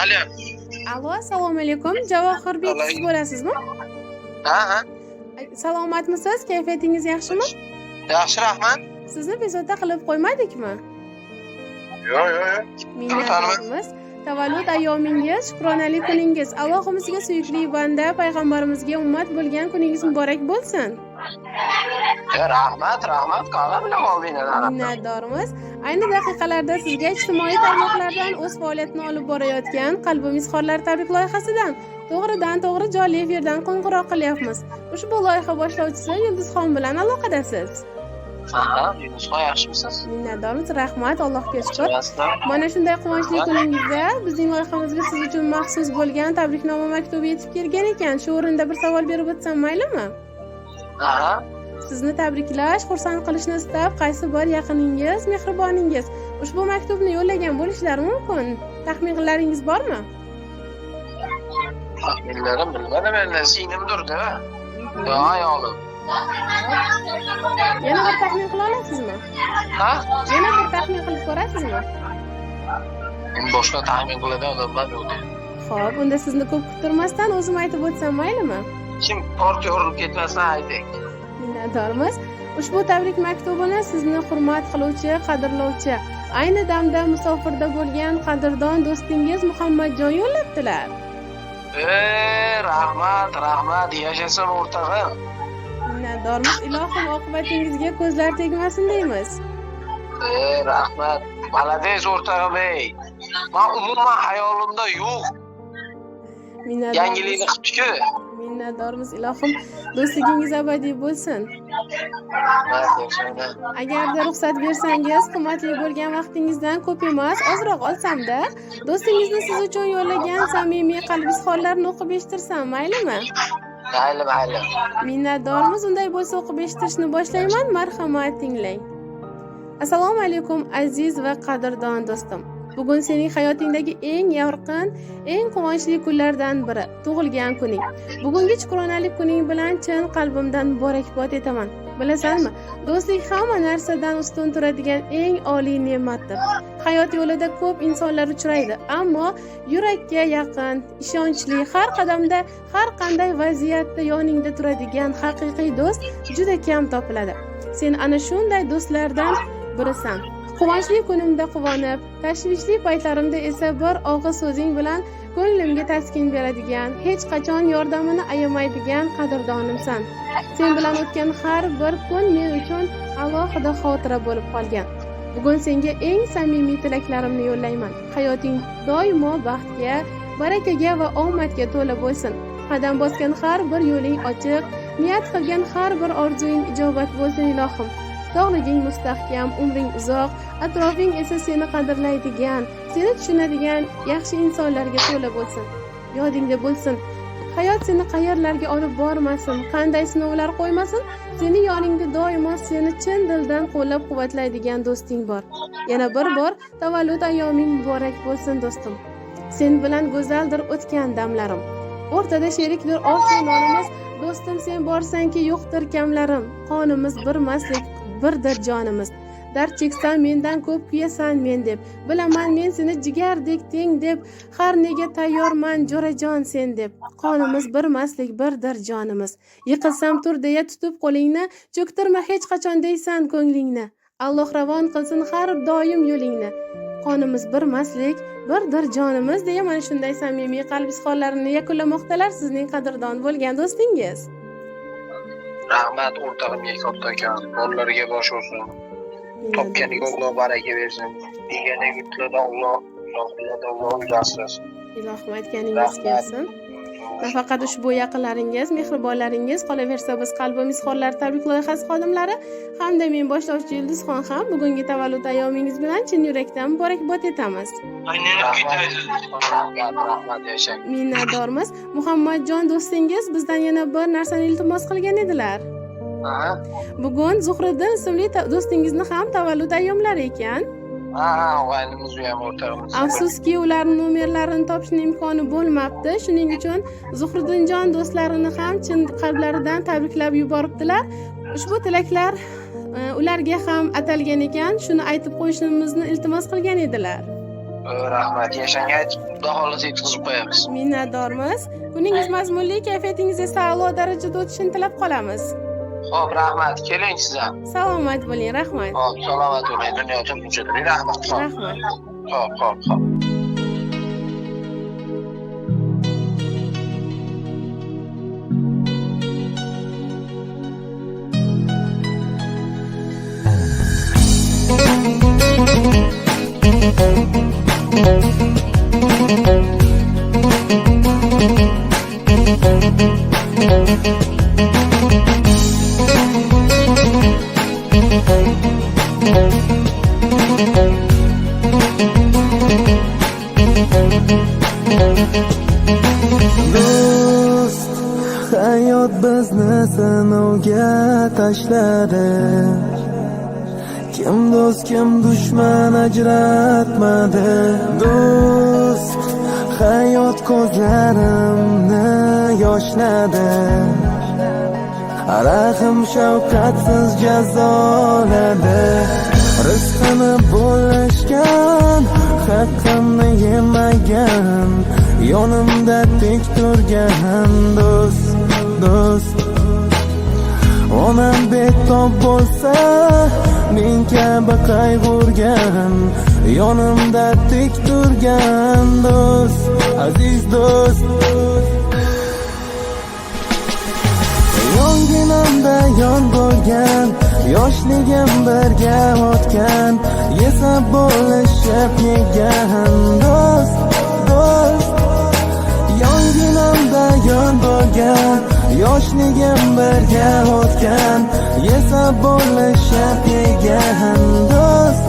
Alo. Alo, assalomu alaykum. Javohirbek siz bo'lasizmi? Ha. Salomatmisiz? Kayfiyatingiz yaxshimi? Yaxshi, rahmat. Sizni bezovta qilib qo'ymadikmi? Yo'q. Minnatdormiz. Tavallud ayyomingiz, shukronalik kuningiz, Allohimizga suyukli banda, payg'ambarimizga ummat bo'lgan kuningiz muborak bo'lsin. Rahmat. Qala bilan oldinglar. Minnatdormiz. Ayni daqiqalarda sizga ijtimoiy tarmoqlardan o'z faoliyatini olib borayotgan Qalbim izhorlar tabrik loyihasidan to'g'ridan-to'g'ri jonli efirdan qo'ng'iroq qilyapmiz. Ushbu loyiha boshlovchisi Yulduzxon bilan aloqadasiz. Yulduzxon yaxshimisiz? Minnatdormiz, rahmat, Allohga shukr. Mana shunday quvonchli kuningizda bizning loyihamizga siz uchun maxsus bo'lgan tabriknoma maktubi yetib kelgan ekan. Shu o'rinda bir savol berib o'tsam maylimi? Sizni tabriklash, xursand qilishni istab, qaysi bir yaqiningiz, mehriboningiz ushbu maktubni yo'llagan bo'lishlari mumkin. Taxminlaringiz bormi? Taxminlarim bilmadim, endi singlimdirda. Ayolim. Yana bir taxmin qila olasizmi? Yana bir taxmin qilib ko'rasizmi? Boshqa taxmin qiladigan odamlar yo'q. Xo'p, unda sizni ko'p kuttirmasdan o'zim aytib o'tsam maylimi? Kim ortga urilib ketmasdan ayting. Minnatdormiz. Ushbu tabrik maktubini sizni hurmat qiluvchi, qadrlovchi, ayni damda musofirda bo'lgan qadrdon do'stingiz Muhammadjon yo'llabdilar. Rahmat, yashasin o'rtog'im. Minnatdormiz. Ilohim oqibatingizga ko'zlar tegmasin deymiz. Rahmat. Malades o'rtog'im ey. Men umuman hayolimda yo'q. Minnatdormiz. Yangilikni qilibdi-ku. Minnatdormiz. Ilohim do'stligingiz abadiy bo'lsin. Agarda ruxsat bersangiz, qimmatli bo'lgan vaqtingizdan ko'p emas, ozroq olsam-da, do'stingizni siz uchun yo'llagan samimiy qalb izhorlarini o'qib eshitirsam, maylimi? Mayli. Minnatdormiz. Unday bo'lsa o'qib eshitishni boshlayman. Marhamat, tinglang. Assalomu alaykum aziz va qadrdon do'stim. Bugun sening hayotingdagi eng yorqin, eng quvonchli kunlardan biri, tug'ilgan kuning. Bugungi shukronalik kuning bilan chin qalbimdan muborakbod etaman. Bilasanmi, do'stlik hamma narsadan ustun turadigan eng oliy ne'matdir. Hayot yo'lida ko'p insonlar uchraydi, ammo yurakka yaqin, ishonchli, har qadamda, har qanday vaziyatda yoningda turadigan haqiqiy do'st juda kam topiladi. Sen ana shunday do'stlardan birisan. Quvonchli kunimda quvonib, tashvishli paytlarimda esa bir og'iz so'zing bilan ko'nglimga taskin beradigan, hech qachon yordamini ayamaydigan qadrdonimsan. Sen bilan o'tgan har bir kun men uchun alohida xotira bo'lib qolgan. Bugun senga eng samimiy tilaklarimni yo'llayman. Hayoting doimo baxtga, barakaga va omadga to'la bo'lsin. Qadam bosgan har bir yo'ling ochiq, niyat qilgan har bir orzuing ijobat bo'lsin ilohim. Sog'liging mustahkam, umring uzoq, atrofing esa seni qadrlaydigan, seni tushunadigan yaxshi insonlarga to'la bo'lsin. Yodingda bo'lsin, hayot seni qayerlarga olib bormasin, qanday sinovlar qo'ymasin, seni yoningda doimo seni chin dildan qo'llab-quvvatlaydigan do'sting bor. Yana bir bor tavallud ayyoming muborak bo'lsin do'stim. Sen bilan go'zaldir o'tgan damlarim. O'rtada sherikdir osumonimiz, do'stim sen borsanki yo'qdir kamlarim. Qonimiz birmaslik birdir jonimiz. Dard cheksan mendan ko'p kuyasan men deb, bilaman men seni jigardek teng deb, har nega tayyorman jo'rajon sen deb. Qonimiz birmaslik birdir jonimiz. Yiqilsam tur deya tutib qo'lingni, cho'ktirma hech qachon deysan ko'nglingni. Alloh ravon qilsin har doim yo'lingni. Qonimiz birmaslik birdir jonimiz deya mana shunday samimiy qalb izhorlarini yakunlamoqdalar sizning qadrdon bo'lgan do'stingiz. Rahmat o'rtog'imga kattakon, qo'llariga bosh ursin. Topganiga Alloh baraka bersin. Deganiga tilada Alloh uylasin. Ilohim aytganingiz kelsin. Nafaqat ushbu yaqinlaringiz, mehribonlaringiz, qolaversa biz Qalbim izhorlar tabrik loyihasi xodimlari hamda men boshlovchi Yulduzxon ham bugungi tavallud ayyomingiz bilan chin yurakdan muborakbod etamiz. Rahmat yashang. Minnatdormiz. Muhammadjon do'stingiz bizdan yana bir narsani iltimos qilgan edilar. Bugun Zuhriddin ismli do'stingizni ham tavallud ayyomlari ekan. O'g'limiz u ham o'rtog'imiz. Afsuski, ularning nomerlarini topishning imkoni bo'lmabdi. Shuning uchun Zuhriddinjon do'stlarini ham chin qalblaridan tabriklab yuboribdilar. Ushbu tilaklar ularga ham atalgan ekan. Shuni aytib qo'yishimizni iltimos qilgan edilar. Rahmat. Yashangach, xudo xohlasa yetkazib qo'yamiz. Minnatdormiz. Kuningiz mazmunli, kayfiyatingiz esa a'lo darajada o'tishini tilab qolamiz. Xo'p, rahmat. Keling siz ham. Salomat bo'ling, rahmat. Xo'p, salomat bo'ling. Dunyo tinchlik. Rahmat. Rahmat. Xo'p. Do'st, hayot bizni sinovga tashladi. Kim do'st, kim dushman ajratmadi. Do'st, hayot ko'zlarimni yoshladi. Rahim shafqatsiz jazoladi. Rizqini bo'lishgan, haqqimni yemagan, yonimda tik turgan do'st. Onam betob bo'lsa, men kabi qayg'urgan, yonimda tik turgan do'st, aziz do'st. Yonginamda yon bo'lgan, yoshligim birga o'tgan, yesa bo'lishib yegan do'st. Yonginamda yon bo'lgan, yoshligim birga o'tgan, yesa bo'lishib yegan do'st.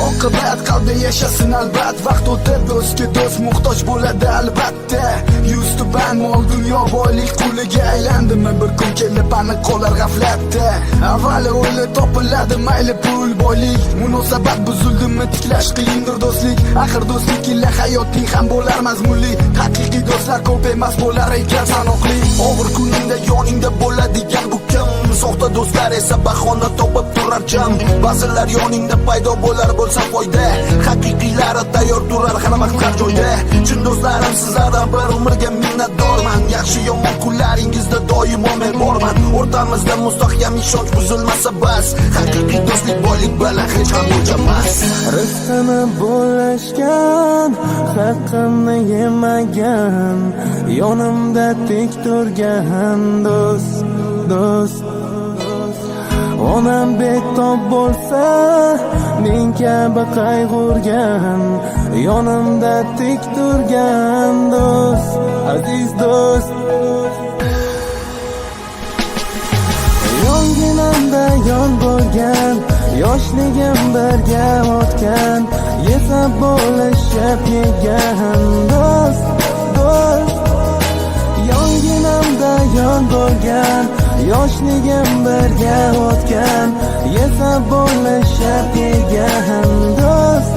Oqibat qalbda yashasin albat, vaqt o'tib do'stga do'st muhtoj bo'ladi albatta. Yuz tuban mol dunyo boylik quliga aylandimi, bir kun kelib aniq qolar g'aflatda. Avvali o'yla topiladi mayli pul boylik, munosabat buzildimi tiklash qiyindir do'stlik. Axir do'stlik illa hayotning ham bo'lar mazmunli, haqiqiy do'stlar ko'p emas bo'lar ekan sanoqli. Og'ir kuningda yoningda bo'ladigan bu kim? Soxta do'stlar esa bahona topib turar jam. Ba'zilar yoningda paydo bo'lar bo'lsa foyda, haqiqiylari tayyor turar har vaqt har joyda. Chin do'stlarim sizlardan bir umrga minnatdorman. Yaxshi yomon kunlaringizda doimo men borman. O'rtamizda mustahkam ishonch buzilmasa bas, haqiqiy do'stlik boylik bilan hech ham o'lchamas. Rizqini bo'lishgan, haqqimni yemagan, yonimda tik turgan do'st. Onam betob bo'lsa, men kabi qayg'urgan, yonimda tik turgan do'st, aziz do'st. Yonginamda yon bo'lgan, yoshligim birga o'tgan, yesa bo'lishib yegan do'st. Yonginamda yon bo'lgan, yoshligim birga o'tgan, yesa bo'lishib yegan do'st.